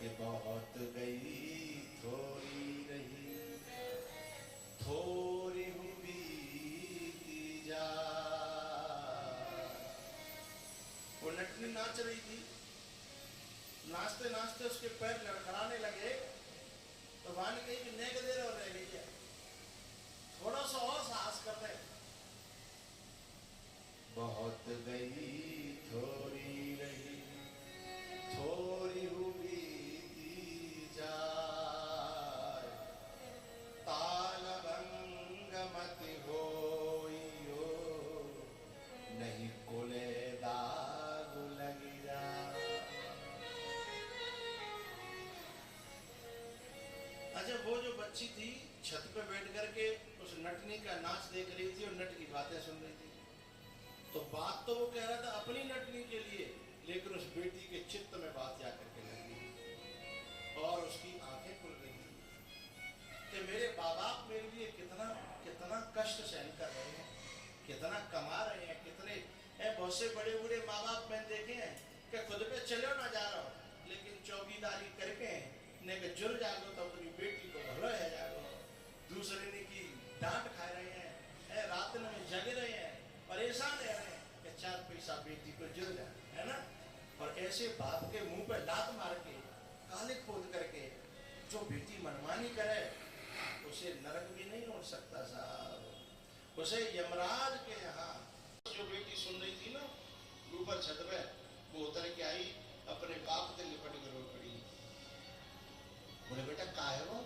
कि बहुत गई थोड़ी रही, थोड़ी हूँ बीती जा। वो नटनी नाच रही थी, नाचते नाचते उसके पैर लड़खड़ाने लगे, तो वाणी कही कि नेक दे रहे हो रह गई है, थोड़ा सा और साहस कर रहे। बहुत गई थोड़ी रही, थोड़ी हूँ बीती जाए, ताल भंग मत होइयो, नहीं कोले दाग लग जाए। अच्छा, वो जो बच्ची थी छत पे बैठ करके उस नटनी का नाच देख रही थी और नट की बातें सुन रही थी। तो बात तो वो कह रहा था अपनी नटनी के लिए, लेकिन उस बेटी के चित्त में बात जाकर के लगी और उसकी आंखें खुल गई कि मेरे माँ बाप मेरे लिए कितना कितना कष्ट सहन कर रहे हैं, कितना कमा रहे हैं, कितने बहुत से बड़े बूढ़े माँ बाप मैंने देखे हैं कि खुद पे चलो ना जा रहा हो, लेकिन चौकीदारी करके ने के जुड़ जागो तो अपनी बेटी को भलो है जागो, दूसरे ने की डांट खा रहे हैं, रात में जग रहे हैं, परेशान रह रहे हैं कि 4 पैसा बेटी को जुड़ जाए, है ना। और ऐसे बाप के मुंह पे लात मार के काले खोद करके जो बेटी मनमानी करे उसे नरक भी नहीं उड़ सकता साहब, उसे यमराज के यहाँ। जो बेटी सुन रही थी ना ऊपर छत पे, वो उतर के आई, अपने बाप से लिपट कर रो पड़ी। बोले बेटा का है वो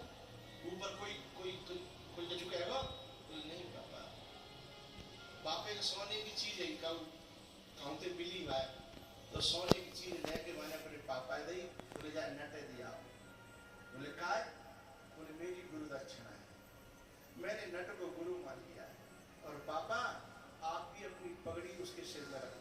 ऊपर, कोई कोई कोई कुछ कहेगा? बोले नहीं पापा, बापे के सोने की चीज है, कहते बिली भाई, तो सोने की चीज लेके मैंने अपने पापा दी, बोले जा नटे दिया। बोले का है? बोले मेरी गुरु दक्षिणा है, मैंने नट को गुरु मान लिया है, और पापा आप भी अपनी पगड़ी उसके सिर में रख